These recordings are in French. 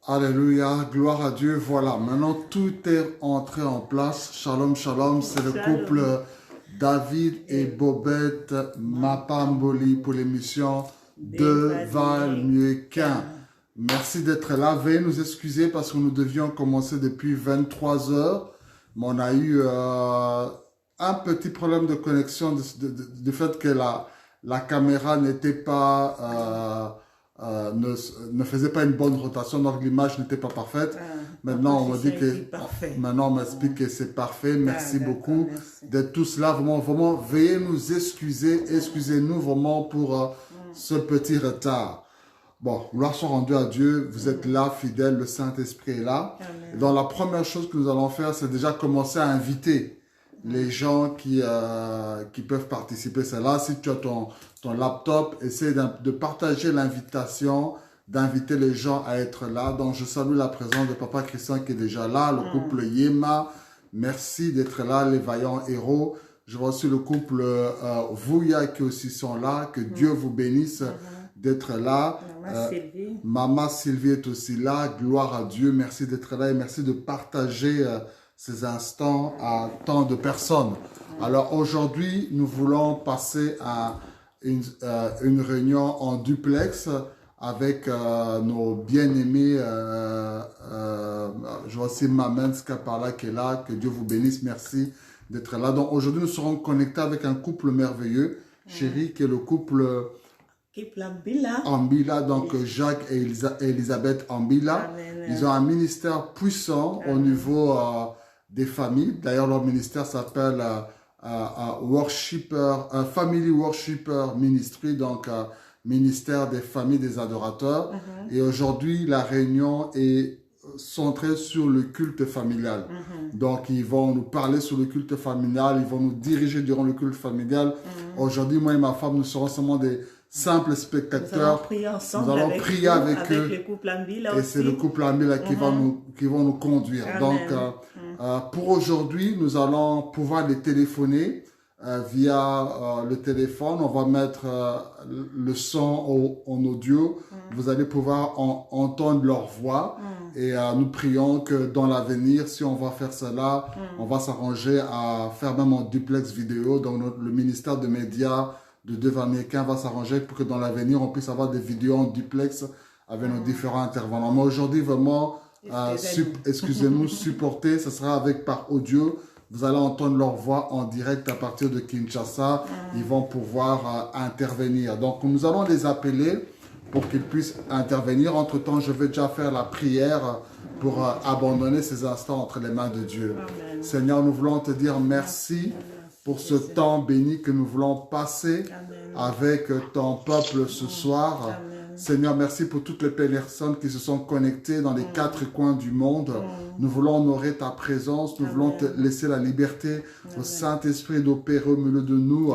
Alléluia, gloire à Dieu. Voilà, maintenant tout est entré en place. Shalom, shalom. C'est le couple David et Bobette Mapamboli pour l'émission Deux Val mieux qu'un. Merci d'être là. Veuillez nous excuser parce que nous devions commencer depuis 23 heures. Mais on a eu un petit problème de connexion du fait que la caméra n'était pas... ne faisait pas une bonne rotation, donc l'image n'était pas parfaite. Maintenant, on me dit que maintenant on m'explique que c'est parfait. Merci beaucoup d'être tous là. Vraiment, vraiment, veuillez nous excuser, excusez-nous vraiment pour ce petit retard. Bon, gloire soit rendue à Dieu. Vous êtes là, fidèles, le Saint-Esprit est là. Et donc la première chose que nous allons faire, c'est déjà commencer à inviter les gens qui peuvent participer. C'est là, si tu as ton laptop, essaie de partager l'invitation, d'inviter les gens à être là. Donc, je salue la présence de Papa Christian qui est déjà là, le couple Yema. Merci d'être là, les vaillants héros. Je vois aussi le couple Vouya qui aussi sont là. Que Dieu vous bénisse d'être là. Maman Sylvie est aussi là. Gloire à Dieu. Merci d'être là et merci de partager ces instants à tant de personnes. Alors aujourd'hui, nous voulons passer à une réunion en duplex avec nos bien-aimés. Je vois aussi Mamenska par là qui est là. Que Dieu vous bénisse. Merci d'être là. Donc aujourd'hui, nous serons connectés avec un couple merveilleux, chéri, qui est le couple Ambila, donc Jacques et Elisabeth Ambila. Ils ont un ministère puissant au niveau des familles. D'ailleurs, leur ministère s'appelle Family Worshipper Ministry, donc ministère des familles des adorateurs. Et aujourd'hui, la réunion est centrée sur le culte familial. Donc, ils vont nous parler sur le culte familial, ils vont nous diriger durant le culte familial. Aujourd'hui, moi et ma femme, nous serons seulement des simples spectateurs. Nous allons prier avec eux. Le couple Ambila et c'est le couple Ambila qui vont nous conduire. Amen. Donc, pour aujourd'hui, nous allons pouvoir les téléphoner via le téléphone. On va mettre le son en audio. Vous allez pouvoir entendre leur voix. Et nous prions que dans l'avenir, si on va faire cela, on va s'arranger à faire même en duplex vidéo. Donc, le ministère de médias de Deux Américains va s'arranger pour que dans l'avenir, on puisse avoir des vidéos en duplex avec nos différents intervenants. Mais aujourd'hui, vraiment, excusez-nous, supporter, ce sera par audio. Vous allez entendre leur voix en direct à partir de Kinshasa. Ils vont pouvoir intervenir. Donc, nous allons les appeler pour qu'ils puissent intervenir. Entre-temps, je vais déjà faire la prière pour abandonner ces instants entre les mains de Dieu. Amen. Seigneur, nous voulons te dire merci pour ce temps béni que nous voulons passer avec ton peuple ce soir. Amen. Seigneur, merci pour toutes les personnes qui se sont connectées dans les quatre coins du monde. Nous voulons honorer ta présence. Nous voulons te laisser la liberté au Saint-Esprit d'opérer au milieu de nous.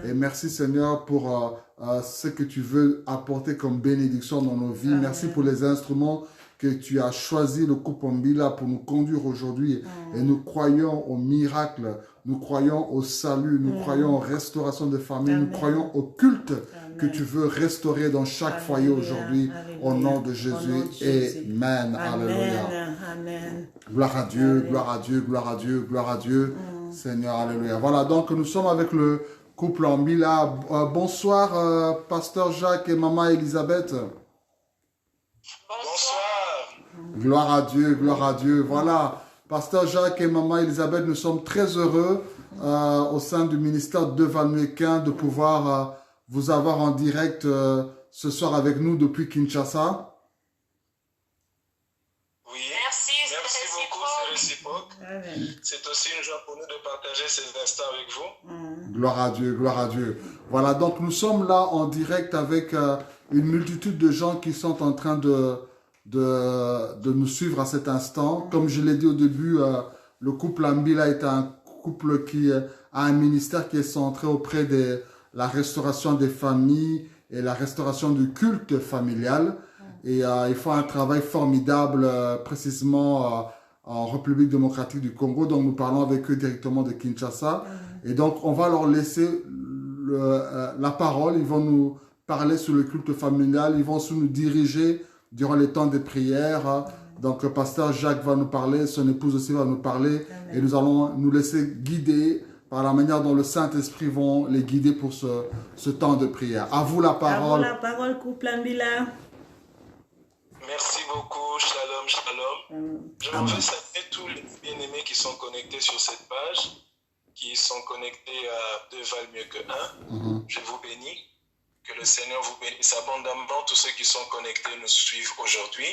Et merci Seigneur pour ce que tu veux apporter comme bénédiction dans nos vies. Merci pour les instruments que tu as choisi, le couple Ambila, pour nous conduire aujourd'hui. Et nous croyons au miracle, nous croyons au salut, nous croyons aux restaurations de famille, nous croyons au culte que tu veux restaurer dans chaque foyer aujourd'hui. Au nom de Jésus. Amen. Alléluia. Gloire à Dieu, gloire à Dieu, gloire à Dieu, gloire à Dieu. Seigneur, alléluia. Voilà, donc nous sommes avec le couple Ambila. Bonsoir, Pasteur Jacques et Maman Elisabeth. Bonsoir. Gloire à Dieu, gloire à Dieu. Voilà, Pasteur Jacques et Maman Elisabeth, nous sommes très heureux au sein du ministère de Valmequin de pouvoir vous avoir en direct ce soir avec nous depuis Kinshasa. Oui, merci beaucoup, c'est réciproque. C'est aussi une joie pour nous de partager ces instants avec vous. Gloire à Dieu, gloire à Dieu. Voilà, donc nous sommes là en direct avec une multitude de gens qui sont en train de nous suivre à cet instant. Comme je l'ai dit au début, le couple Ambila est un couple qui a un ministère qui est centré auprès de la restauration des familles et la restauration du culte familial. Et ils font un travail formidable précisément en République démocratique du Congo. Donc nous parlons avec eux directement de Kinshasa. Et donc on va leur laisser la parole. Ils vont nous parler sur le culte familial. Ils vont aussi nous diriger durant les temps de prière. Donc, pasteur Jacques va nous parler, son épouse aussi va nous parler. Amen. Et nous allons nous laisser guider par la manière dont le Saint-Esprit va les guider pour ce temps de prière. À vous la parole. À vous la parole, couple Ambila. Merci beaucoup. Shalom, shalom. Je veux saluer tous les bien-aimés qui sont connectés sur cette page, qui sont connectés à 2 valent mieux que 1. Je vous bénis. Que le Seigneur vous bénisse abondamment. Tous ceux qui sont connectés nous suivent aujourd'hui.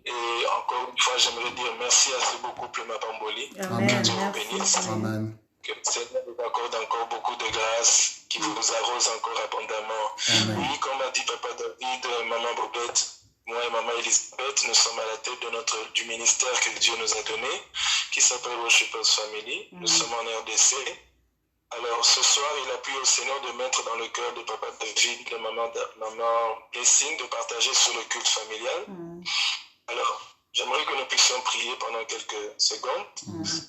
Et encore une fois, j'aimerais dire merci à ce beau couple Mapamboli. Amen. Que Dieu vous bénisse. Amen. Que le Seigneur vous accorde encore beaucoup de grâce, qui vous arrose encore abondamment. Amen. Oui, comme a dit Papa David, Maman Bobette, moi et Maman Elisabeth, nous sommes à la tête du ministère que Dieu nous a donné, qui s'appelle Worshipers Family. Nous sommes en RDC. Alors, ce soir, il a plu au Seigneur de mettre dans le cœur de Papa David, de Maman Blessing, de partager sur le culte familial. Alors, j'aimerais que nous puissions prier pendant quelques secondes,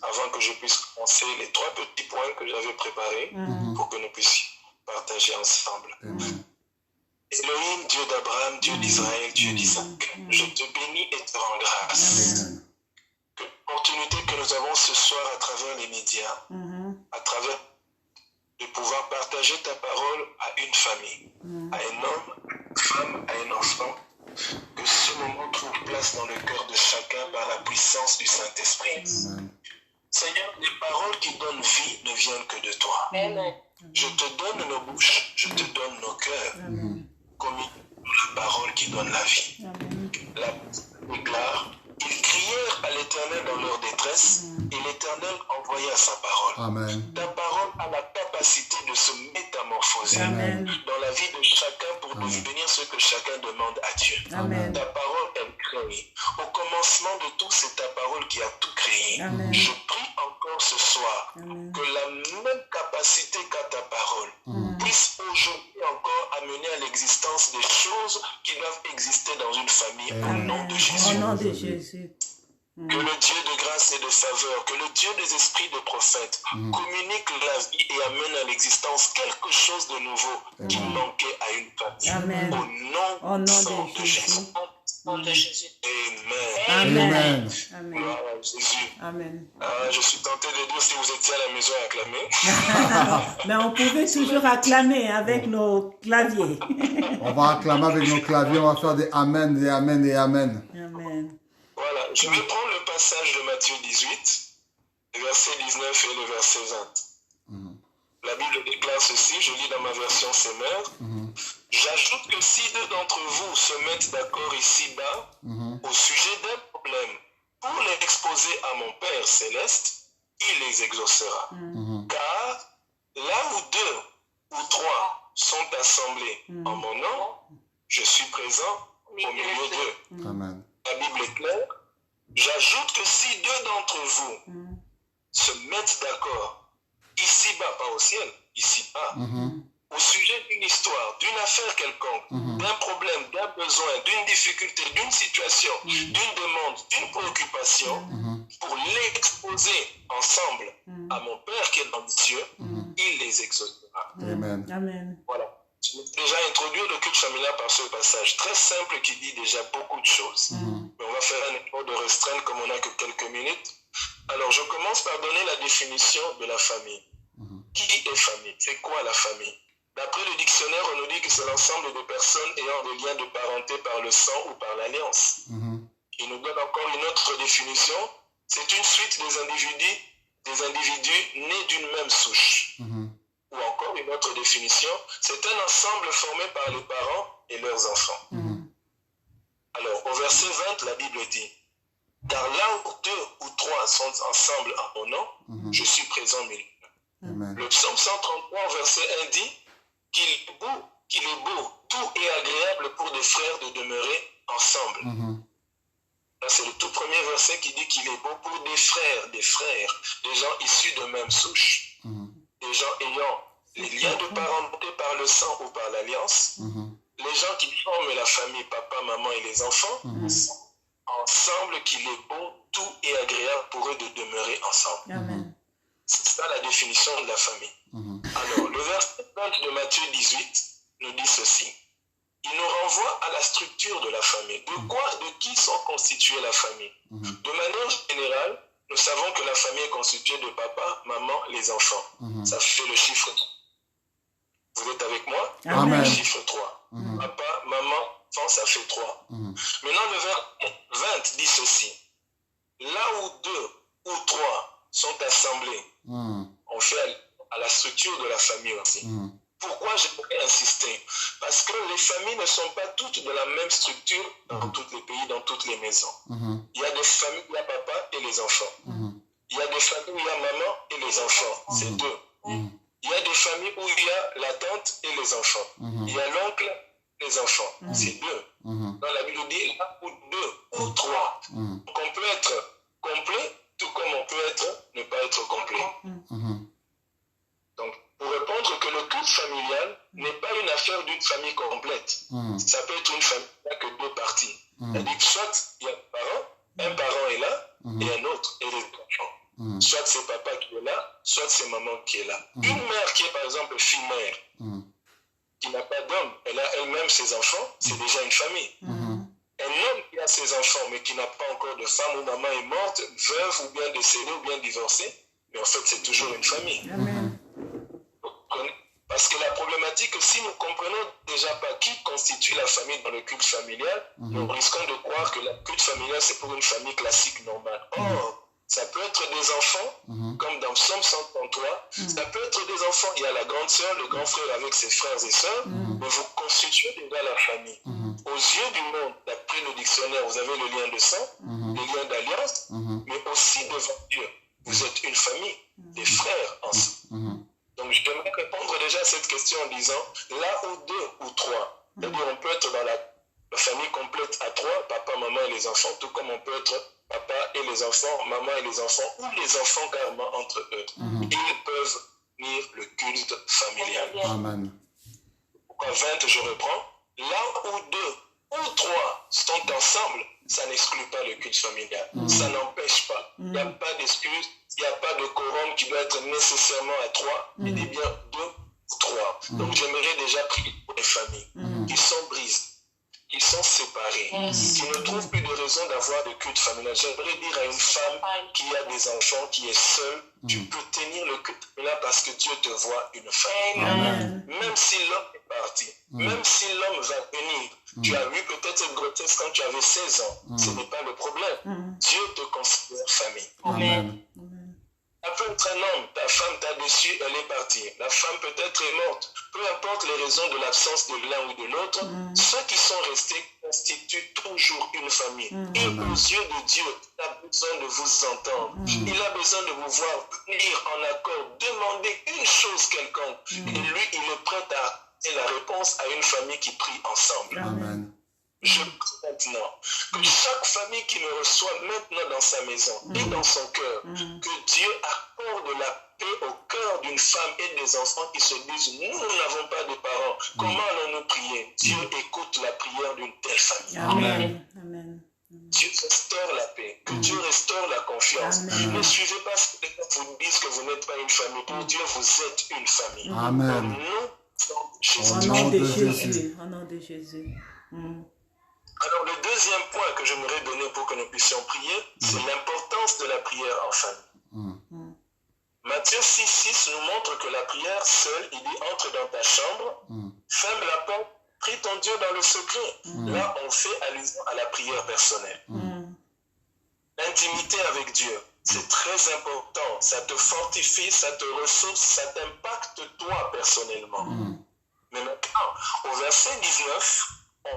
avant que je puisse commencer les 3 petits points que j'avais préparés, pour que nous puissions partager ensemble. Elohim, Dieu d'Abraham, Dieu d'Israël, Dieu d'Isaac, je te bénis et te rends grâce. Que l'opportunité que nous avons ce soir à travers les médias, à travers de pouvoir partager ta parole à une famille, à un homme, à une femme, à un enfant, que ce moment trouve place dans le cœur de chacun par la puissance du Saint-Esprit. Seigneur, les paroles qui donnent vie ne viennent que de toi. Je te donne nos bouches, je te donne nos cœurs, comme la parole qui donne la vie. La Bible déclare: ils crièrent à l'Éternel dans leur détresse, et l'Éternel envoya sa parole. Amen. Ta parole a la capacité de se métamorphoser dans la vie de chacun pour devenir ce que chacun demande à Dieu. Amen. Ta parole, elle crée. Au commencement de tout, c'est ta parole qui a tout créé. Amen. Je prie encore ce soir que la même capacité qu'a ta parole puisse aujourd'hui encore amener à l'existence des choses qui doivent exister dans une famille au nom de Jésus. Au nom de Jésus. Que le Dieu de grâce et de faveur, que le Dieu des esprits de prophètes communique la vie et amène à l'existence quelque chose de nouveau qui manquait à une famille. Amen. Au nom de Jésus. Au nom de Jésus. Amen. Amen. Amen. Gloire à Jésus. Amen. Je suis tenté de dire si vous étiez à la maison à acclamer. Mais on pouvait toujours acclamer avec nos claviers. On va acclamer avec nos claviers, on va faire des amen, des amen, des amen. Amen. Voilà, je vais prendre le passage de Matthieu 18, le verset 19 et le verset 20. La Bible déclare ceci, je lis dans ma version Semeur. J'ajoute que si 2 d'entre vous se mettent d'accord ici-bas au sujet d'un problème pour l'exposer à mon Père céleste, il les exaucera. Car là où 2 ou 3 sont assemblés en mon nom, je suis présent au milieu d'eux. Amen. La Bible est claire. J'ajoute que si 2 d'entre vous se mettent d'accord, ici-bas, pas au ciel, ici-bas, au sujet d'une histoire, d'une affaire quelconque, d'un problème, d'un besoin, d'une difficulté, d'une situation, d'une demande, d'une préoccupation, pour l'exposer ensemble à mon Père qui est dans les cieux, il les exaucera. Amen. Amen. Voilà. Je vais déjà introduire le culte familial par ce passage très simple qui dit déjà beaucoup de choses. Mais on va faire un effort de restreindre comme on n'a que quelques minutes. Alors, je commence par donner la définition de la famille. Qui est famille? C'est quoi la famille? D'après le dictionnaire, on nous dit que c'est l'ensemble de personnes ayant des liens de parenté par le sang ou par l'alliance. Il nous donne encore une autre définition. C'est une suite des individus nés d'une même souche. Ou encore une autre définition, c'est un ensemble formé par les parents et leurs enfants. Alors, au verset 20, la Bible dit: car là où 2 ou 3 sont ensemble en mon nom, je suis présent au milieu. Le psaume 133, verset 1 dit qu'il est beau, tout est agréable pour des frères de demeurer ensemble. Là, c'est le tout premier verset qui dit qu'il est beau pour des frères, des gens issus de même souche, des gens ayant les liens de parenté par le sang ou par l'alliance, les gens qui forment la famille, papa, maman et les enfants, ensemble qu'il est bon, tout est agréable pour eux de demeurer ensemble. C'est ça la définition de la famille. Alors, le verset 20 de Matthieu 18 nous dit ceci. il nous renvoie à la structure de la famille. De qui sont constituées la famille? De manière générale, nous savons que la famille est constituée de papa, maman, les enfants. Ça fait le chiffre 3. Vous êtes avec moi? Amen. Le chiffre 3. Papa, maman, enfant, ça fait 3. Maintenant, le verset 20 dit ceci. Là où 2 ou 3 sont assemblés, on fait à la structure de la famille aussi. Pourquoi j'aimerais insister? Parce que les familles ne sont pas toutes de la même structure dans tous les pays, dans toutes les maisons. Il y a des familles où il y a papa et les enfants. Il y a des familles où il y a maman et les enfants. C'est 2. Il y a des familles où il y a la tante et les enfants. Il y a l'oncle et les enfants. C'est 2. Dans la Bible, on dit là où 2 ou 3. Donc on peut être complet, tout comme on peut ne pas être complet. Donc, pour répondre que le culte familial n'est pas une affaire d'une famille complète. Ça peut être une famille qui n'a que 2 parties. C'est-à-dire que soit il y a un parent est là, et un autre est les enfants. Soit c'est papa qui est là, soit c'est maman qui est là. Une mère qui est par exemple fille-mère, qui n'a pas d'homme, elle a elle-même ses enfants, c'est déjà une famille. Un homme qui a ses enfants, mais qui n'a pas encore de femme, ou maman est morte, veuve, ou bien décédée, ou bien divorcée, mais en fait c'est toujours une famille. Parce que la problématique, si nous ne comprenons déjà pas qui constitue la famille dans le culte familial, nous risquons de croire que le culte familial, c'est pour une famille classique normale. Or, ça peut être des enfants, comme dans Psaume 133, ça peut être des enfants, il y a la grande sœur, le grand frère avec ses frères et sœurs, mais vous constituez déjà la famille. Aux yeux du monde, d'après le dictionnaire, vous avez le lien de sang, le lien d'alliance, mais aussi devant Dieu. Vous êtes une famille, des frères ensemble. Donc, je devrais répondre déjà à cette question en disant, là où 2 ou 3, c'est-à-dire on peut être dans la famille complète à 3, papa, maman et les enfants, tout comme on peut être papa et les enfants, maman et les enfants, ou les enfants carrément entre eux. Ils peuvent tenir le culte familial. Amen. Pourquoi 20, je reprends. Là où 2 ou 3 sont ensemble, ça n'exclut pas le culte familial. Ça n'empêche pas. Il n'y a pas d'excuse. Il n'y a pas de quorum qui doit être nécessairement à 3, mais bien 2 ou 3. Donc j'aimerais déjà prier pour les familles qui sont brisées, qui sont séparées, qui ne trouvent plus de raison d'avoir de culte familial. J'aimerais dire à une femme qui a des enfants, qui est seule, tu peux tenir le culte familial parce que Dieu te voit une famille. Même si l'homme est parti, même si l'homme va venir, tu as vu peut-être cette grossesse quand tu avais 16 ans, ce n'est pas le problème. Dieu te considère famille. Amen. Ça peut être un homme, ta femme t'a déçu, elle est partie. La femme peut-être est morte. Peu importe les raisons de l'absence de l'un ou de l'autre, ceux qui sont restés constituent toujours une famille. Et aux yeux de Dieu, il a besoin de vous entendre. Il a besoin de vous voir venir en accord, demander une chose quelconque. Et lui, il est prêt à apporter la réponse à une famille qui prie ensemble. Amen. Je prie maintenant que chaque famille qui me reçoit maintenant dans sa maison et dans son cœur, que Dieu accorde la paix au cœur d'une femme et des enfants qui se disent, nous n'avons pas de parents, comment allons-nous prier? Dieu écoute la prière d'une telle famille. Amen. Amen. Dieu restaure la paix, que Dieu restaure la confiance. Ne suivez pas ce que les gens vous disent que vous n'êtes pas une famille. Pour Dieu, vous êtes une famille. Amen. Au nom de Jésus. Au nom de Jésus. Alors, le deuxième point que j'aimerais donner pour que nous puissions prier, c'est l'importance de la prière en famille. Matthieu 6,6 nous montre que la prière seule, il dit, entre dans ta chambre, ferme la porte, prie ton Dieu dans le secret. Là, on fait allusion à la prière personnelle. L'intimité avec Dieu, c'est très important. Ça te fortifie, ça te ressource, ça t'impacte toi personnellement. Mais maintenant, au verset 19,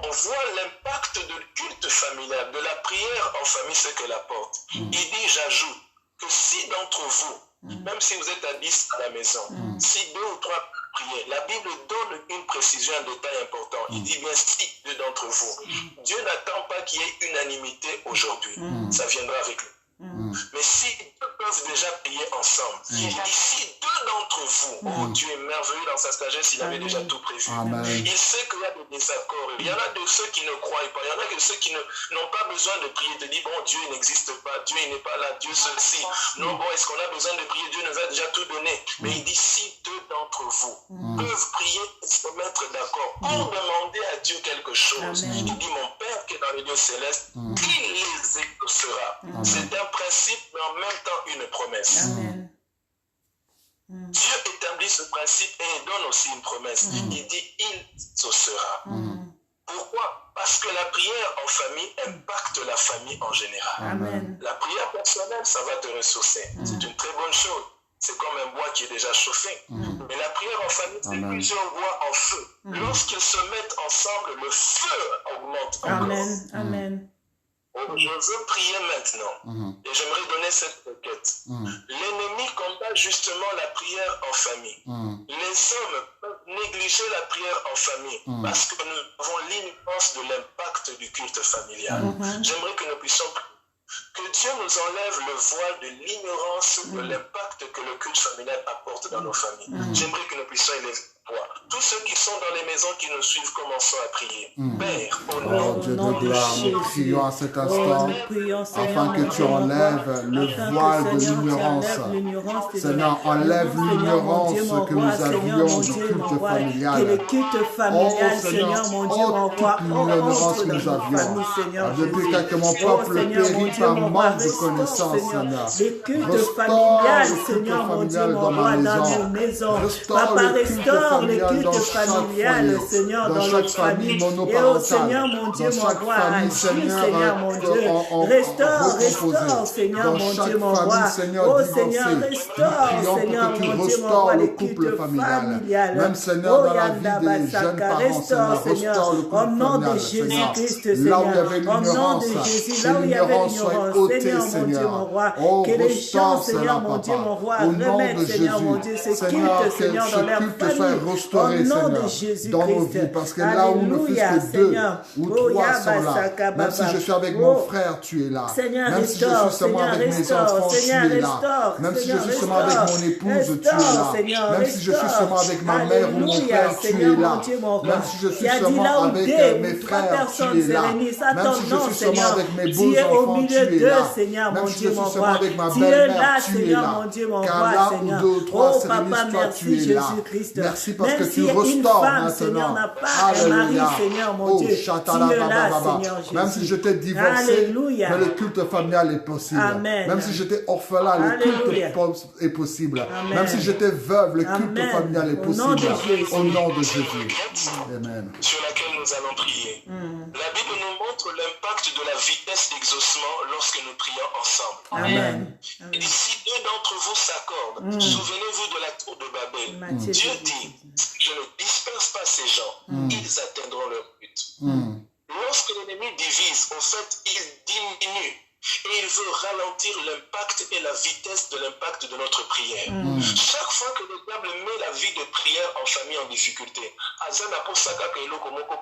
on voit l'impact de culte familial, de la prière en famille, ce qu'elle apporte. Il dit, j'ajoute, que si d'entre vous, même si vous êtes à 10 à la maison, si 2 ou 3 prier, la Bible donne une précision, un détail important. Il dit bien si 2 d'entre vous. Dieu n'attend pas qu'il y ait unanimité aujourd'hui. Ça viendra avec le Mais si deux peuvent déjà prier ensemble, il dit si deux d'entre vous, oh Dieu est merveilleux dans sa sagesse, il avait déjà tout prévu. Il sait qu'il y a des désaccords. Il y en a de ceux qui ne croient pas, il y en a de ceux qui n'ont pas besoin de prier, de dire bon Dieu n'existe pas, Dieu n'est pas là, Dieu ceci. Non, bon, est-ce qu'on a besoin de prier? Dieu nous a déjà tout donné. Mais il dit si deux d'entre vous peuvent prier et se mettre d'accord pour demander à Dieu quelque chose, il dit mon Père qui est dans les lieux célestes, il les exaucera. C'est un principe, mais en même temps une promesse. Dieu établit ce principe et il donne aussi une promesse. Il dit il exaucera. Pourquoi? Parce que la prière en famille impacte la famille en général. La prière personnelle, ça va te ressourcer. C'est une très bonne chose. C'est comme un bois qui est déjà chauffé. Mais la prière en famille, c'est plusieurs bois en feu. Lorsqu'ils se mettent ensemble, le feu augmente encore. Amen. Je veux prier maintenant et j'aimerais donner cette requête. L'ennemi combat justement la prière en famille. Les hommes peuvent négliger la prière en famille parce que nous avons l'ignorance de l'impact du culte familial. J'aimerais que nous puissions prier. Que Dieu nous enlève le voile de l'ignorance de l'impact que le culte familial apporte dans nos familles. J'aimerais que nous puissions élever le voile. Tous ceux qui sont dans les maisons qui nous suivent, commençons à prier. Père, au nom de gloire, nous prions à cet instant afin que tu enlèves le voile de l'ignorance. Seigneur, enlève l'ignorance que nous avions du culte familial. Que le culte familial, Seigneur, mon Dieu, mon roi, l'ignorance que nous avions. Depuis que mon peuple périt par manque de connaissance, Seigneur. Le culte familial, Seigneur, mon Dieu, mon roi, dans nos maisons. Papa, restaure le culte familial, Seigneur, dans notre famille. Et au Seigneur, mon Dieu, mon roi, Seigneur, mon Dieu. Restaure, Seigneur, mon Dieu, mon roi. Oh Seigneur, restaure, Seigneur, mon Dieu, mon roi, le culte familial. Même Seigneur, dans la vie des jeunes parents, Seigneur, restaure le culte familial. Au nom de Jésus-Christ, Seigneur. Là où il y avait l'ignorance, là où il y avait l'ignorance, Seigneur, mon Dieu, mon roi. Que les gens, Seigneur, mon Dieu, mon roi, remettent, Seigneur, mon Dieu, ce culte, Seigneur, dans leur famille. Restaurer, Seigneur, dans nos vies, parce que là où ne fût que deux ou trois sont là, même si je suis avec mon frère, tu es là, même si je suis seulement avec mes enfants, tu es là, même si je suis seulement avec mon épouse, tu es là, même si je suis seulement avec ma mère ou mon père, tu es là, même si je suis seulement avec mes frères, tu es là, même si je suis seulement avec mes beaux enfants, tu es là, même si je suis seulement avec ma belle-mère, tu es là, car là où deux ou trois se réunissent, toi tu es là. Merci parce que tu restaures maintenant. Alléluia. Oh, même si je t'ai divorcé, mais le culte familial est possible. Même si j'étais orphelin, le culte est possible. Même si j'étais veuve, le culte familial est possible. Au nom de Jésus. Amen. Sur laquelle nous allons prier. La Bible nous montre l'impact de la vitesse d'exaucement lorsque nous prions ensemble. Amen. Et si deux d'entre vous s'accordent, souvenez-vous de la tour de Babel. Dieu dit, je ne disperse pas ces gens, ils atteindront leur but. Lorsque l'ennemi divise, au fait, il diminue. Et il veut ralentir l'impact et la vitesse de l'impact de notre prière. Chaque fois que le diable met la vie de prière en famille en difficulté,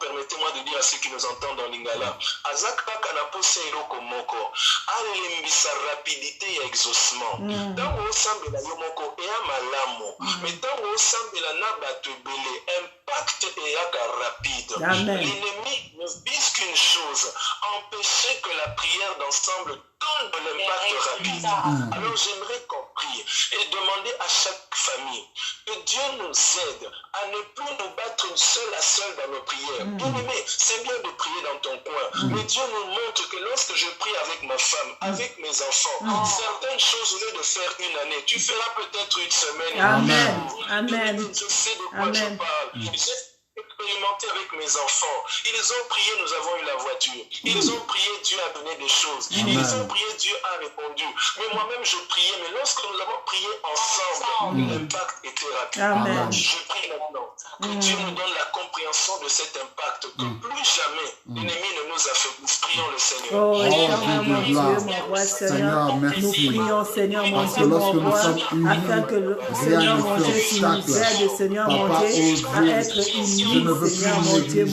permettez-moi de dire à ceux qui nous entendent en lingala, sa rapidité et exaucement. Dans au semble la yomoko et amalamo, mais dans au semble la nabatebele, impact et rapide. L'ennemi ne vise qu'une chose, empêcher que la prière d'ensemble donne de l'impact rapide. Alors j'aimerais qu'on prie et demander à chaque famille que Dieu nous aide à ne plus nous battre seul à seul dans nos prières. Bien-aimé, c'est bien de prier dans ton coin, mais Dieu nous montre que lorsque je prie avec ma femme, avec mes enfants, certaines choses, au lieu de faire une année, tu feras peut-être une semaine. Amen. Je sais de quoi je parle. Expérimenté avec mes enfants. Ils ont prié, nous avons eu la voiture. Ils ont prié, Dieu a donné des choses. Ils ont prié, Dieu a répondu. Mais moi-même, je priais. Mais lorsque nous avons prié ensemble, l'impact était rapide. Je prie maintenant que Dieu nous donne la compréhension de cet impact, que plus jamais l'ennemi ne nous affaiblisse. Prions le Seigneur. Oh, éternel mon Dieu, mon roi, Seigneur, merci. Nous prions, Seigneur, mon Parce Dieu, que mon lorsque nous roi, sommes unis, afin que le Seigneur, mon Dieu, tu nous aides, Seigneur, mon Dieu, à être unis, veux plus négliger,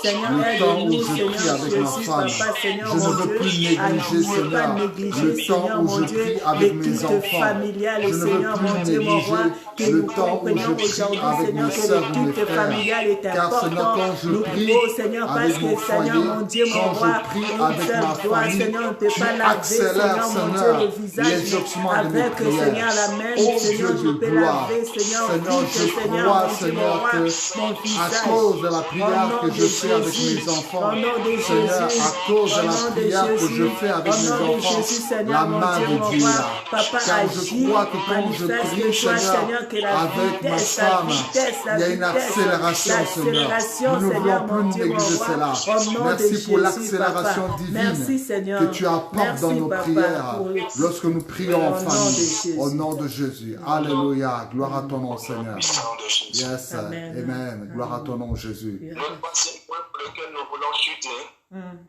Seigneur, le temps où je prie avec ma femme. Je ne veux plus négliger, Seigneur, le temps où je prie avec mes enfants. Je ne veux plus négliger le temps où je prie avec mes sœurs ou mes frères. Car Seigneur, quand je prie avec mon foyer, quand je prie avec ma famille, tu accélères, Seigneur, l'exaucement de mes prières. Oh Dieu de gloire, Seigneur, je crois, Seigneur, que à cause de la prière que je fais avec mes enfants, Seigneur, à cause de la prière que je fais avec mes enfants, la main de Dieu là. Car je crois que quand je prie, Seigneur, avec ma femme, il y a une accélération, Seigneur. Nous ne voulons plus négliger cela. Merci pour l'accélération divine que tu apportes dans nos prières lorsque nous prions en famille. Au nom de Jésus. Alléluia. Gloire à ton nom, Seigneur. Yes. Amen. Gloire à ton nom, Jésus. Le troisième point pour lequel nous voulons chuter,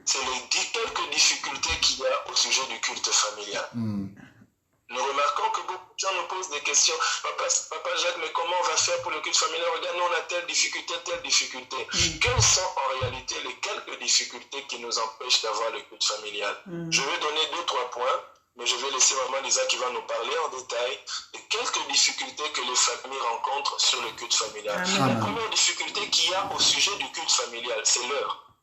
c'est les quelques difficultés qu'il y a au sujet du culte familial. Nous remarquons que beaucoup de gens nous posent des questions. Papa Jacques, mais comment on va faire pour le culte familial? Regarde, nous on a telle difficulté, telle difficulté. Quelles sont en réalité les quelques difficultés qui nous empêchent d'avoir le culte familial? Je vais donner 2-3 points, mais je vais laisser Maman Lisa qui va nous parler en détail de quelques difficultés que les familles rencontrent sur le culte familial. La première difficulté qu'il y a au sujet du culte familial, c'est l'heure.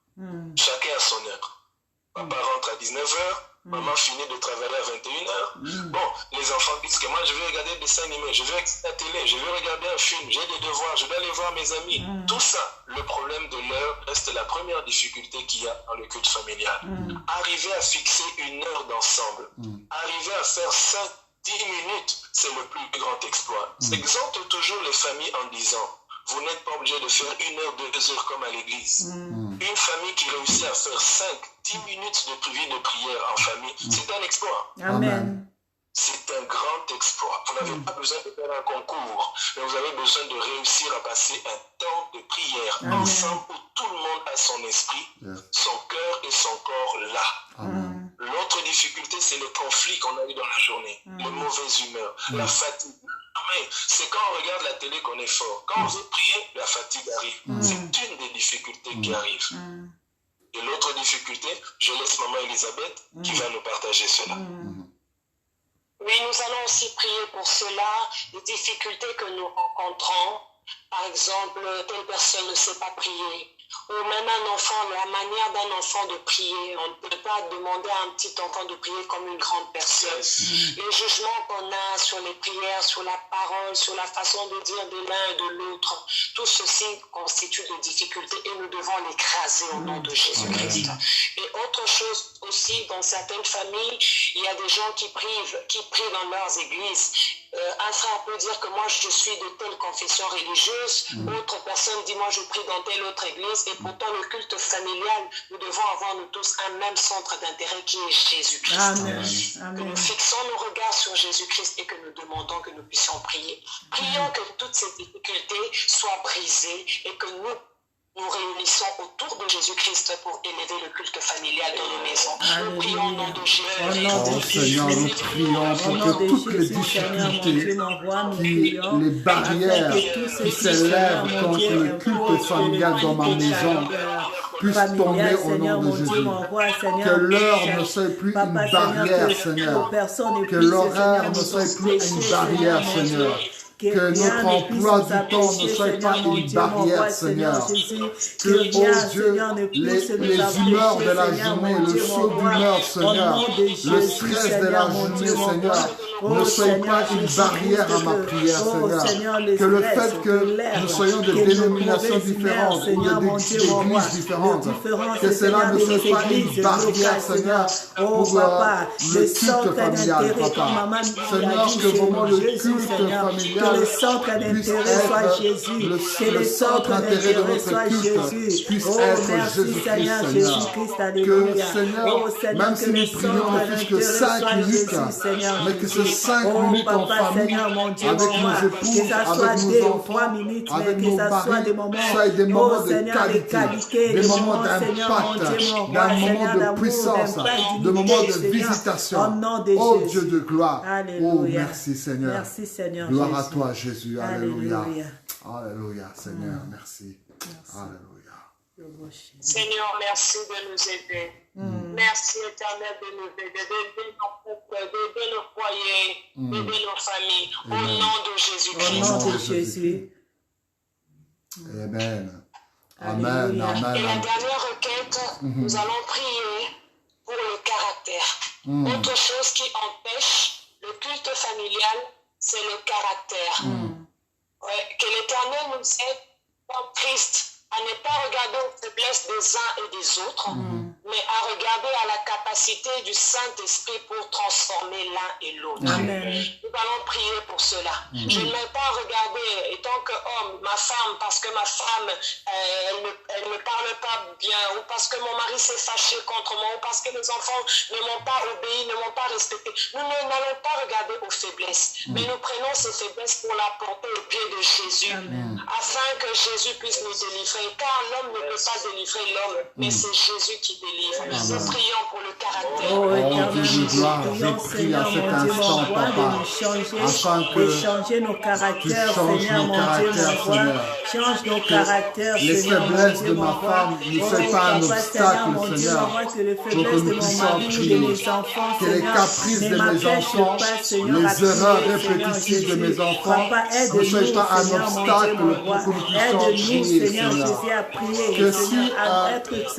Chacun a son heure. Papa rentre à 19h. Maman finit de travailler à 21h. Bon, les enfants disent que moi je vais regarder des dessins animés, je vais regarder la télé, je vais regarder un film, j'ai des devoirs, je vais aller voir mes amis. Tout ça, le problème de l'heure reste la première difficulté qu'il y a dans le culte familial. Arriver à fixer une heure d'ensemble, arriver à faire 5-10 minutes, c'est le plus grand exploit. J'exhorte toujours les familles en disant, vous n'êtes pas obligé de faire 1 heure, 2 heures comme à l'église. Une famille qui réussit à faire 5-10 minutes de vie de prière en famille, c'est un exploit. Amen. C'est un grand exploit. Vous n'avez pas besoin de faire un concours, mais vous avez besoin de réussir à passer un temps de prière ensemble où tout le monde a son esprit, son cœur et son corps là. L'autre difficulté, c'est le conflit qu'on a eu dans la journée, les mauvaises humeurs, la fatigue. Mais c'est quand on regarde la télé qu'on est fort. Quand on veut prier, la fatigue arrive. C'est une des difficultés qui arrivent. Et l'autre difficulté, je laisse Maman Elisabeth qui va nous partager cela. Oui, nous allons aussi prier pour cela, les difficultés que nous rencontrons. Par exemple, telle personne ne sait pas prier. Ou même un enfant, la manière d'un enfant de prier. On ne peut pas demander à un petit enfant de prier comme une grande personne. Les jugements qu'on a sur les prières, sur la parole, sur la façon de dire de l'un et de l'autre, tout ceci constitue des difficultés et nous devons l'écraser au nom de Jésus-Christ. Et autre chose aussi, dans certaines familles, il y a des gens qui prient dans leurs églises. Un frère peut dire que moi je suis de telle confession religieuse, autre personne dit moi je prie dans telle autre église, et pourtant le culte familial, nous devons avoir nous tous un même centre d'intérêt qui est Jésus-Christ. Que nous fixons nos regards sur Jésus-Christ et que nous demandons que nous puissions prier. Prions que toutes ces difficultés soient brisées et que nous réunissons autour de Jésus-Christ pour élever le culte familial dans nos maisons. Nous prions au nom de Jésus. Seigneur, nous prions pour que toutes les difficultés, les barrières qui s'élèvent contre le culte familial dans ma maison puissent tomber au nom de Jésus. Que l'heure ne soit plus une barrière, Seigneur. Que l'horaire ne soit plus une barrière, Seigneur. Que notre emploi du temps ne soit pas une barrière, Seigneur. Que, oh Dieu, les humeurs de la journée, le saut d'humeur, Seigneur, le stress de la journée, Seigneur, ne soit pas une barrière à ma prière, Seigneur. Que le fait que nous soyons de dénominations différentes ou d'églises différentes, que cela ne soit pas une barrière, Seigneur, pour le culte familial, Papa. Seigneur, que vraiment le culte familial que le centre d'intérêt soit Jésus. Que le centre d'intérêt soit Jésus. Oh, merci Seigneur Jésus-Christ. Alléluia. Oh Seigneur, même si nous prions ne plus que 5 minutes, mais que ce 5 minutes en famille, avec nos épouses, avec nos enfants, avec nos maris, soient des moments de qualité, des moments d'impact, d'un moment de puissance, de moments de visitation. Oh Dieu de gloire. Oh merci Seigneur. Merci Seigneur. Gloire à toi Jésus. Alléluia. Alléluia Seigneur. Merci. Alléluia. Seigneur, merci de nous aider. Merci, Éternel, de nous aider, d'aider nos couples, d'aider nos foyers, d'aider nos familles. Au nom de Jésus-Christ. Au nom de Jésus. Amen. Amen. Amen. Et la dernière requête, nous allons prier pour le caractère. Autre chose qui empêche le culte familial, c'est le caractère. Ouais, que l'Éternel nous aide en Christ à ne pas regarder aux faiblesses des uns et des autres, mais à regarder à la capacité du Saint-Esprit pour transformer l'un et l'autre. Nous allons prier pour cela. Je ne vais pas regarder, étant qu'homme, ma femme, parce que ma femme, elle ne parle pas bien, ou parce que mon mari s'est fâché contre moi, ou parce que mes enfants ne m'ont pas obéi, ne m'ont pas respecté. Nous n'allons pas regarder aux faiblesses, mais nous prenons ces faiblesses pour la porter au pied de Jésus, afin que Jésus puisse nous délivrer. Car l'homme ne peut pas délivrer l'homme, mais c'est Jésus qui délivre. Nous prions pour le caractère. Oh Dieu de gloire, je prie à cet instant, Papa, afin que changer nos caractères, Seigneur, mon Dieu, mon roi. Change nos caractères, les faiblesses de ma femme ne soient pas un obstacle, Seigneur, pour que nous puissions prier, que les caprices de mes enfants, les erreurs répétitives de mes enfants ne soient pas un obstacle pour que nous puissions prier, Seigneur. Que si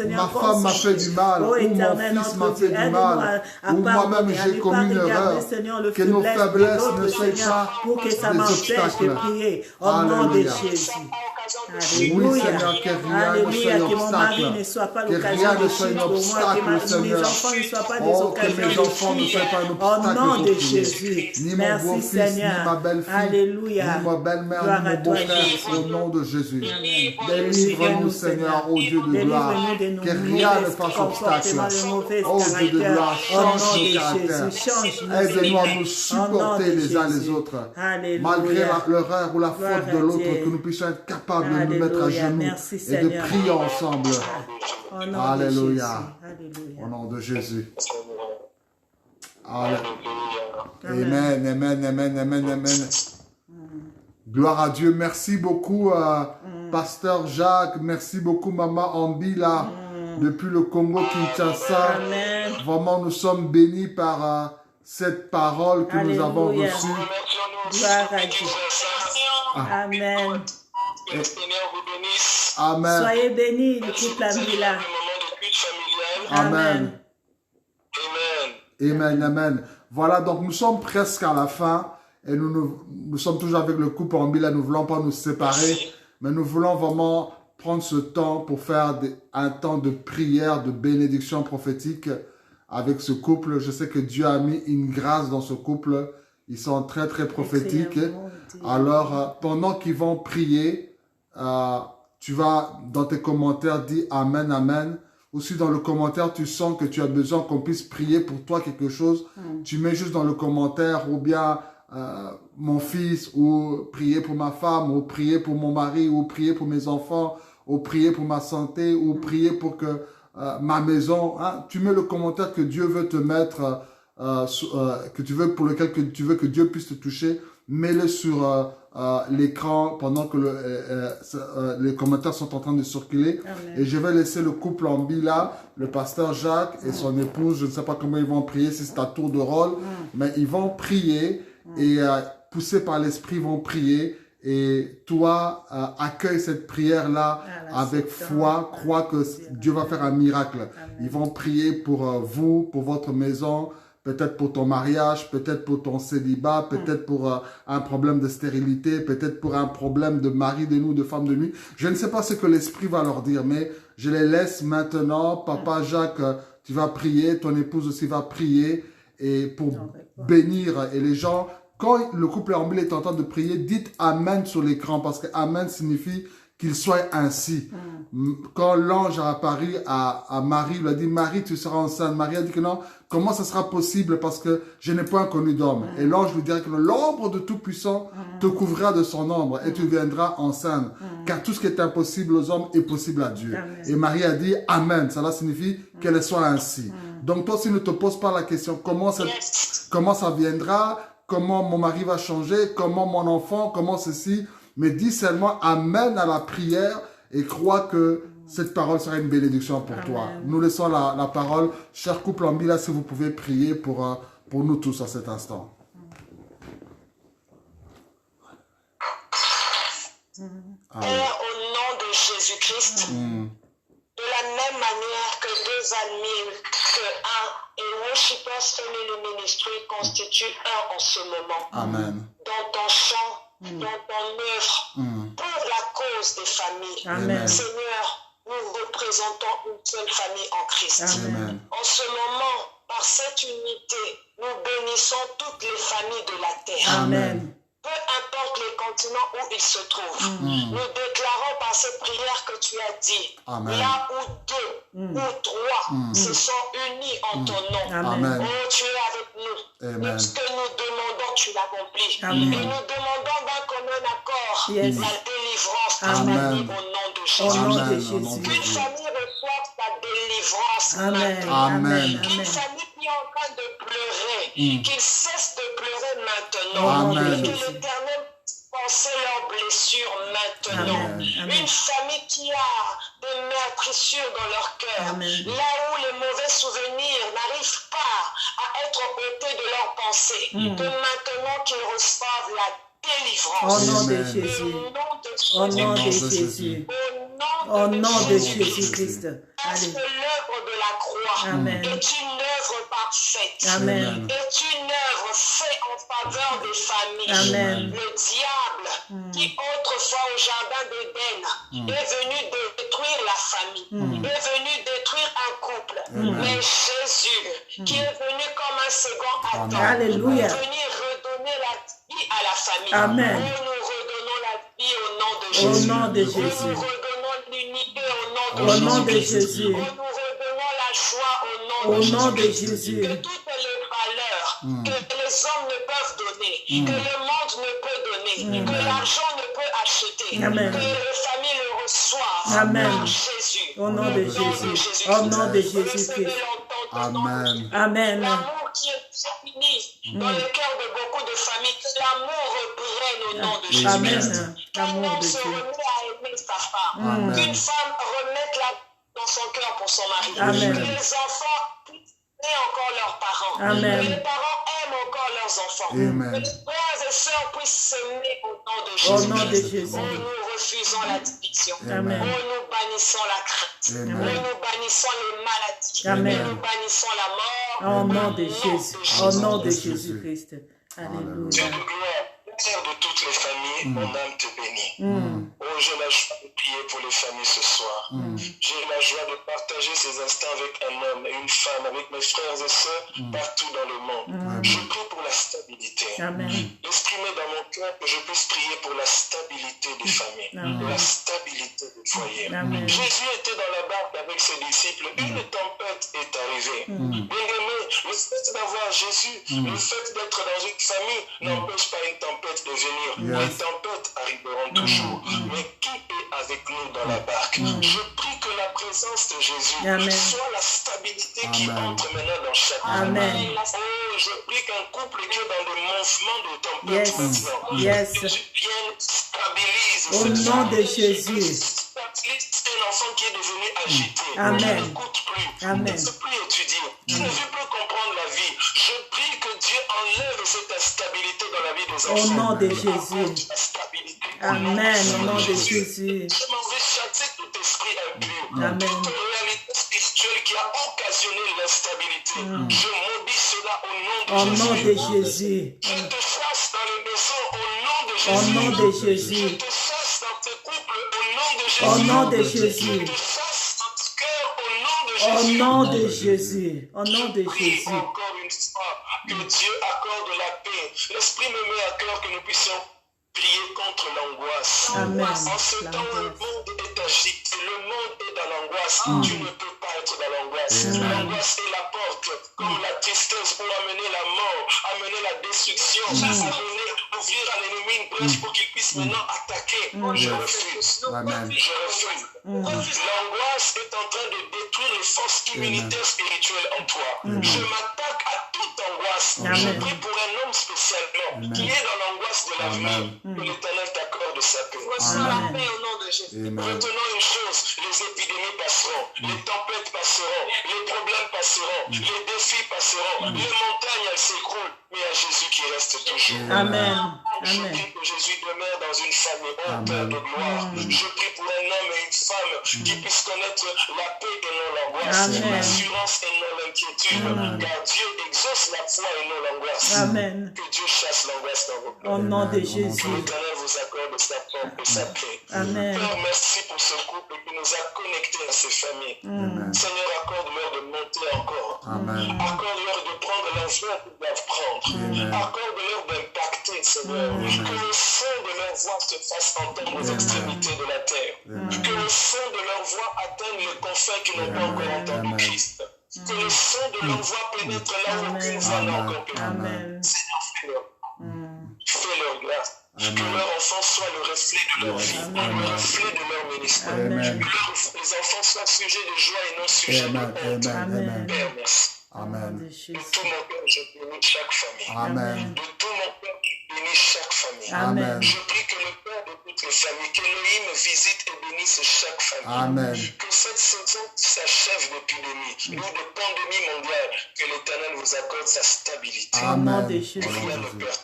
ma femme m'a fait du mal, ou mon fils m'a fait du mal, ou moi-même j'ai commis une erreur, que nos faiblesses ne soient pas des obstacles. Alléluia. Oui, Seigneur, que rien ne soit un obstacle. Que rien ne soit un obstacle, Seigneur. Oh, que mes enfants ne soient pas un obstacle. Au nom de Jésus. Ni mon beau-fils, ni ma belle-fille, ni ma belle-mère, ni mon beau-frère, au nom de Jésus. Délivre-nous, Seigneur, ô Dieu de gloire. Que rien ne fasse obstacle. Ô Dieu de gloire, change nos caractères. Aide-nous à nous supporter les uns les autres. Malgré l'erreur ou la faute de l'autre, que nous puissions être capables de nous mettre à genoux et de prier ensemble. Alléluia. Au nom de Jésus. Alléluia. Amen, amen, amen, amen, amen. Gloire à Dieu. Merci beaucoup, Pasteur Jacques. Merci beaucoup, Maman Ambila, depuis le Congo Kinshasa. Vraiment, nous sommes bénis par cette parole que nous avons reçue. Gloire à Dieu. Amen. Que le Seigneur vous bénisse. Amen. Soyez bénis, le couple Ambila. Amen. Amen. Amen, amen. Voilà, donc nous sommes presque à la fin et nous sommes toujours avec le couple Ambila. Nous ne voulons pas nous séparer, mais nous voulons vraiment prendre ce temps pour faire un temps de prière, de bénédiction prophétique avec ce couple. Je sais que Dieu a mis une grâce dans ce couple. Ils sont très, très prophétiques. Alors, pendant qu'ils vont prier, tu vas dans tes commentaires dire Amen, Amen. Ou si dans le commentaire, tu sens que tu as besoin qu'on puisse prier pour toi quelque chose, tu mets juste dans le commentaire ou bien mon fils, ou prier pour ma femme, ou prier pour mon mari, ou prier pour mes enfants, ou prier pour ma santé, ou prier pour que ma maison. Hein, tu mets le commentaire que Dieu veut te mettre, pour lequel tu veux que Dieu puisse te toucher. Mets-le sur l'écran pendant que les commentaires sont en train de circuler. Amen. Et je vais laisser le couple Ambila, le pasteur Jacques et son épouse. Je ne sais pas comment ils vont prier, si c'est à tour de rôle, mais ils vont prier et poussés par l'Esprit vont prier. Et toi, accueille cette prière-là avec foi. Crois que Dieu va faire un miracle. Amen. Ils vont prier pour vous, pour votre maison, peut-être pour ton mariage, peut-être pour ton célibat, peut-être pour un problème de stérilité, peut-être pour un problème de mari de nous, de femme de nuit. Je ne sais pas ce que l'Esprit va leur dire, mais je les laisse maintenant. Papa Jacques, tu vas prier, ton épouse aussi va prier et pour bénir. Et les gens, quand le couple Ambila est en train de prier, dites Amen sur l'écran parce que Amen signifie qu'il soit ainsi. Quand l'ange a apparu à Marie, il lui a dit, Marie, tu seras enceinte. Marie a dit que non, comment ça sera possible parce que je n'ai point connu d'homme. Et l'ange lui dirait que l'ombre de Tout-Puissant te couvrira de son ombre et tu viendras enceinte. Car tout ce qui est impossible aux hommes est possible à Dieu. Et Marie a dit, Amen. Cela signifie qu'elle soit ainsi. Donc toi aussi ne te pose pas la question, comment ça viendra, comment mon mari va changer, comment mon enfant, comment ceci. Mais dis seulement Amen à la prière et crois que cette parole sera une bénédiction pour toi. Nous laissons la parole. Cher couple en Bila, si vous pouvez prier pour nous tous à cet instant. Père, au nom de Jésus-Christ, de la même manière que deux admires, que un et Worshipers Family Ministry constituent un en ce moment. Amen. Dans ton chant, dans ton œuvre, pour la cause des familles. Amen. Seigneur, nous représentons une seule famille en Christ. Amen. En ce moment, par cette unité, nous bénissons toutes les familles de la terre. Amen. Peu importe le continent où ils se trouvent, nous déclarons par cette prière que tu as dit, Amen. là où deux ou trois se sont unis en ton nom, Amen. oh, tu es avec nous. Amen. Ce que nous demandons, tu l'accomplis. Et Amen. nous demandons d'un commun accord Yes. la délivrance de Amen. famille au nom de Jésus. Au nom de Amen. Jésus. Qu'une famille reçoive ta délivrance Amen. maintenant. Amen. Qu'une Amen. famille qui est en train de pleurer, qu'il cesse de pleurer Au maintenant. nom de Amen. Que Jésus. l'Éternel pense leurs blessures maintenant. Amen. Amen. Une famille qui a des meurtrissures dans leur cœur, Amen. là où les mauvais souvenirs n'arrivent pas à être ôtés de leurs pensées, que maintenant qu'ils reçoivent la délivrance. Au nom de Amen. Jésus. Au nom de Au nom de Jésus. Jésus. Au Au nom nom de de Jésus-Christ. Jésus-Christ. Parce que Allez. l'œuvre de la croix Amen. est une œuvre parfaite. Amen. Est une œuvre faite en faveur des familles. Amen. Le diable, qui autrefois au jardin d'Éden est venu détruire la famille, est venu détruire un couple. Mais Jésus, qui est venu comme un second Adam, Alléluia. est venu redonner la vie à la famille. Amen. Nous redonnons la vie au nom de Au Jésus. nom de Nous Jésus. redonnons l'unité au nom de Au Jésus. nom de Jésus. Nous redonnons la joie au Au nom nom de de Jésus. Jésus. Que toutes les valeurs que les hommes ne peuvent donner, que le monde ne peut donner, que l'argent ne peut acheter, Amen. que les familles le reçoivent Amen. par Jésus. Au nom de Jésus. Au nom de Jésus-Christ. Amen. Amen. L'amour qui est fini dans le cœur de beaucoup de familles, que l'amour reprenne au nom de Jésus. Amen. Qu'un L'amour homme de se Dieu. remet à aimer sa femme. Amen. Qu'une femme remette la dans son cœur pour son mari. Amen. Que les enfants puissent aimer encore leurs parents. Amen. Que les parents aiment encore leurs enfants. Amen. Que les frères et sœurs puissent s'aimer au nom de Au Jésus. nom de Jésus. Oh, nous refusons la division. Amen. Oh, nous bannissons la crainte. Amen. Oh, nous bannissons les maladies. Amen. Et nous bannissons la mort. Au nom de Jésus. Au nom de Jésus-Christ. Alléluia. Dieu de gloire, Père de toutes les familles, mon âme te bénit. Oh, j'ai la joie de prier pour les familles ce soir. J'ai la joie de partager ces instants avec un homme et une femme, avec mes frères et sœurs partout dans le monde. Je prie pour la stabilité. Amen. Exprimer dans mon cœur que je puisse prier pour la stabilité des familles, Amen. la stabilité des foyers. Amen. Jésus était dans la barque avec ses disciples. Une tempête est arrivée. Bien-aimé, le fait d'avoir Jésus, le fait d'être dans une famille n'empêche pas une tempête de venir. Yes. Les tempêtes arriveront toujours. Mais qui est avec nous dans la barque? Je prie que la présence de Jésus Amen. soit la stabilité qui Amen. entre maintenant dans chaque Amen. famille. Oh, je prie qu'un couple qui est dans des mouvements de tempête Yes. maintenant, Yes. que tu viennes stabilise Au cette nom famille. de Jésus. C'est un enfant qui est devenu agité, Amen. qui n'écoute plus, Amen. qui ne peut plus étudier, qui ne veut plus comprendre la vie. Je prie que Dieu enlève cette instabilité dans la vie des enfants. Au nom de Et Jésus. apporte la stabilité. Amen. Au nom de Jésus. Je m'en vais chasser tout esprit impur, Amen. toute réalité spirituelle qui a occasionné l'instabilité. Je maudis cela Au au nom nom de de Jésus. Jésus. Je te chasse dans les maisons au nom de Au Jésus. nom de Je Jésus. te chasse dans tes couples au nom de Jésus. Au nom de Je Jésus. te chasse dans tes cœurs au nom de Au Jésus. nom de Jésus. Au nom de Je prie Jésus. encore une fois que Dieu accorde la paix. L'Esprit me met à cœur que nous puissions prier contre l'angoisse. Amen. En ce temps où le monde est agité, le monde est dans l'angoisse, tu ne peux pas être dans l'angoisse. L'angoisse est la porte, comme la tristesse pour amener la mort, amener la destruction, ouvrir à l'ennemi une brèche pour qu'il puisse maintenant attaquer. Je refuse. Amen. Je refuse. L'angoisse est en train de détruire les forces immunitaires spirituelles en toi. Je m'attaque à toute angoisse. Je Amen. prie pour un homme spécialement qui est dans l'angoisse de l'avenir. Que l'Éternel t'accorde de sa paix. Reçois la paix au nom de Jésus. Retenons une chose, les épidémies passeront, les tempêtes passeront, les problèmes passeront, les défis passeront, les montagnes elles s'écroulent, mais il y a Jésus qui reste toujours. Amen. Je prie que Jésus demeure dans une famille, ô Père de gloire. Je prie pour un homme et une femme qui puissent connaître la paix et non l'angoisse, l'assurance et non l'inquiétude, car Dieu exauce la foi et non l'angoisse. Amen. Que Dieu chasse l'angoisse dans vos cœurs. Au nom de Que Jésus. l'Éternel vous accorde sa force et sa paix. Amen. Père, merci pour ce couple qui nous a connectés à ces familles. Seigneur, accorde-leur de monter encore. Accorde-leur de prendre l'envoi qu'ils doivent prendre. Accorde-leur d'impacter, Seigneur. Que le son de leur voix se fasse entendre aux extrémités de la terre. Que le son de leur voix atteigne les confins qui n'ont pas encore entendu Christ. Que le son de leur voix pénètre là où aucune voix n'a encore pénétré. Seigneur, fais-leur grâce. Que leur enfant soit le reflet de leur vie, le reflet de leur ministère. Que les enfants soient sujets de joie et non sujets de honte. Père, merci. Amen. De tout mon cœur, je bénis chaque famille. Amen. De tout mon cœur, je bénis chaque famille. Amen. Je prie que le Père de toutes les familles, que Elohim visite et bénisse chaque famille. Amen. Que cette saison qui s'achève d'épidémie ou de pandémie mondiale, que l'Éternel vous accorde sa stabilité. Amen. Prions le Père.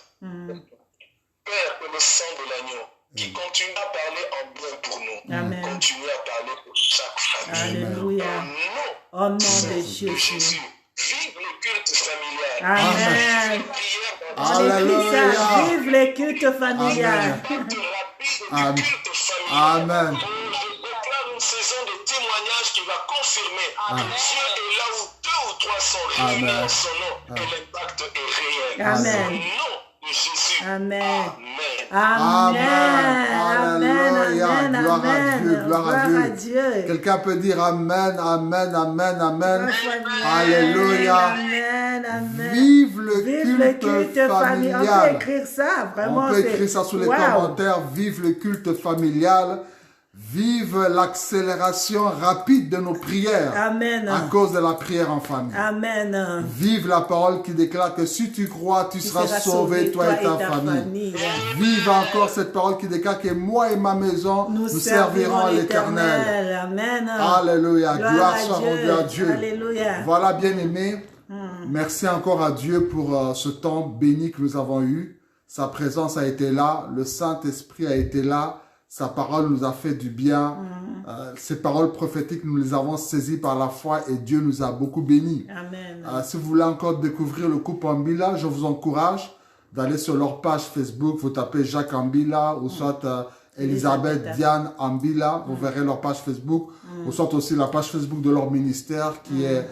Père, que le sang de l'agneau qui continue à parler en bien pour nous, continue à parler pour chaque famille. Alléluia. Au nom de Jésus. Vive le culte familial. Amen. Alléluia. Vive le culte familial. Amen. Amen. Je déclare une saison de témoignages qui va confirmer que Dieu est là où 2 ou 3 sont réunis en son nom et l'impact est réel. Amen. Au nom de Jésus. Amen. Amen. Amen. Gloire à Dieu, gloire à Dieu. Dieu. Quelqu'un peut dire Amen, Amen, Amen, Amen. Alléluia. Amen, amen. Vive le culte familial. On peut écrire ça, vraiment. On peut écrire ça sous les commentaires. Vive le culte familial. Vive l'accélération rapide de nos prières. Amen. À cause de la prière en famille. Amen. Vive la parole qui déclare que si tu crois, tu seras sauvé, toi et ta famille. Vive encore cette parole qui déclare que moi et ma maison, nous servirons l'Éternel. Amen. Alléluia. Gloire soit rendue à Dieu. Alléluia. Voilà, bien-aimés. Merci encore à Dieu pour ce temps béni que nous avons eu. Sa présence a été là. Le Saint-Esprit a été là. Sa parole nous a fait du bien. Ces paroles prophétiques, nous les avons saisies par la foi et Dieu nous a beaucoup bénis. Amen. Si vous voulez encore découvrir le couple Ambila, je vous encourage d'aller sur leur page Facebook. Vous tapez Jacques Ambila ou soit Elisabeth Diane Ambila. Vous verrez leur page Facebook. Ou soit aussi la page Facebook de leur ministère qui est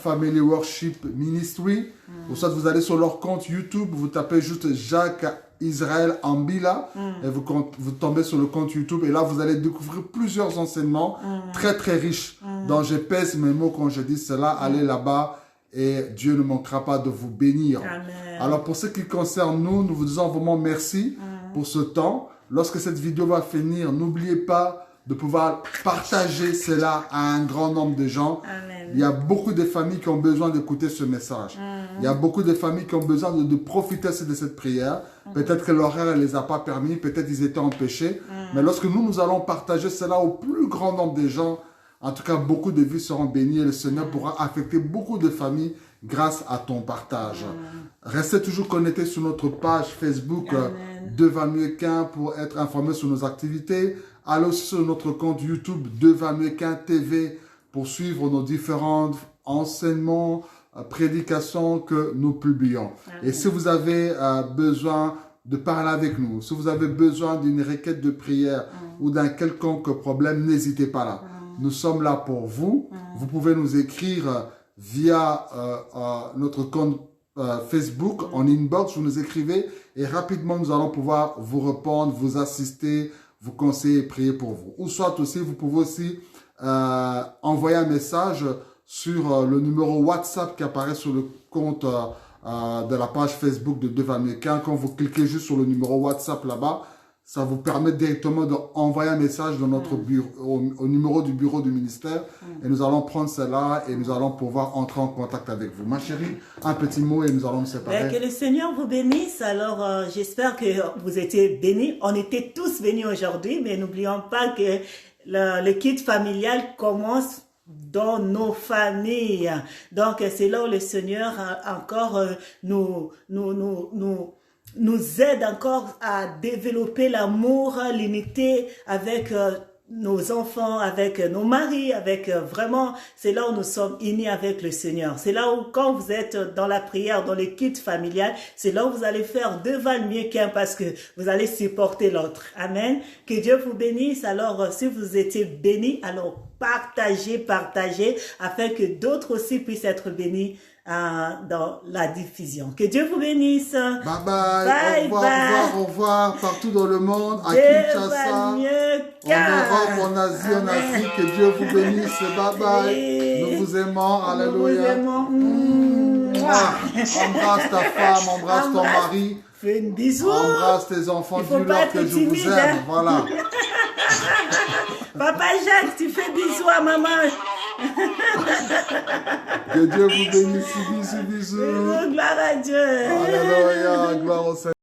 Family Worship Ministry. Ou soit vous allez sur leur compte YouTube. Vous tapez juste Jacques Israël Ambila et vous tombez sur le compte YouTube et là vous allez découvrir plusieurs enseignements très riches dont je pèse mes mots quand je dis cela. Allez là-bas et Dieu ne manquera pas de vous bénir. Amen. Alors pour ce qui concerne nous vous disons vraiment merci pour ce temps. Lorsque cette vidéo va finir, n'oubliez pas de pouvoir partager cela à un grand nombre de gens. Amen. Il y a beaucoup de familles qui ont besoin d'écouter ce message. Il y a beaucoup de familles qui ont besoin de profiter de cette prière. Peut-être que l'horaire ne les a pas permis, peut-être ils étaient empêchés. Mais lorsque nous allons partager cela au plus grand nombre de gens, en tout cas, beaucoup de vies seront bénies et le Seigneur pourra affecter beaucoup de familles grâce à ton partage. Restez toujours connectés sur notre page Facebook Devant mieux qu'un pour être informés sur nos activités. Allez aussi sur notre compte YouTube Devant mieux qu'un TV pour suivre nos différents enseignements, prédications que nous publions. Et si vous avez besoin de parler avec nous, si vous avez besoin d'une requête de prière ou d'un quelconque problème, n'hésitez pas là. Nous sommes là pour vous. Vous pouvez nous écrire via notre compte Facebook en inbox, vous nous écrivez et rapidement nous allons pouvoir vous répondre, vous assister, vous conseiller et prier pour vous. Ou soit aussi, vous pouvez aussi envoyer un message sur le numéro WhatsApp qui apparaît sur le compte de la page Facebook de Devant mieux qu'un. Quand vous cliquez juste sur le numéro WhatsApp là-bas, ça vous permet directement d'envoyer un message dans notre bureau, au numéro du bureau du ministère. Et nous allons prendre cela et nous allons pouvoir entrer en contact avec vous. Ma chérie, un petit mot et nous allons nous séparer. Que le Seigneur vous bénisse. Alors, j'espère que vous étiez bénis. On était tous bénis aujourd'hui, mais n'oublions pas que le kit familial commence dans nos familles. Donc, c'est là où le Seigneur encore nous aide encore à développer l'amour, l'unité avec nos enfants, avec nos maris, avec vraiment, c'est là où nous sommes unis avec le Seigneur. C'est là où quand vous êtes dans la prière, dans le kit familial, c'est là où vous allez faire deux vannes mieux qu'un parce que vous allez supporter l'autre. Amen. Que Dieu vous bénisse. Alors, si vous étiez bénis, alors partagez afin que d'autres aussi puissent être bénis dans la diffusion. Que Dieu vous bénisse. Bye bye. Au revoir partout dans le monde, à Kinshasa, en Europe, en Asie, en Afrique. Que Dieu vous bénisse. Bye bye. Nous vous aimons. Alléluia. Embrasse ta femme, embrasse ton mari. Fais une bisou. Embrasse tes enfants. Dis-leur que je vous aime. Voilà. Papa Jacques, tu fais bisous à maman. Que Dieu vous bénisse. Bisous. Gloire à Dieu. Alléluia. Gloire au Seigneur.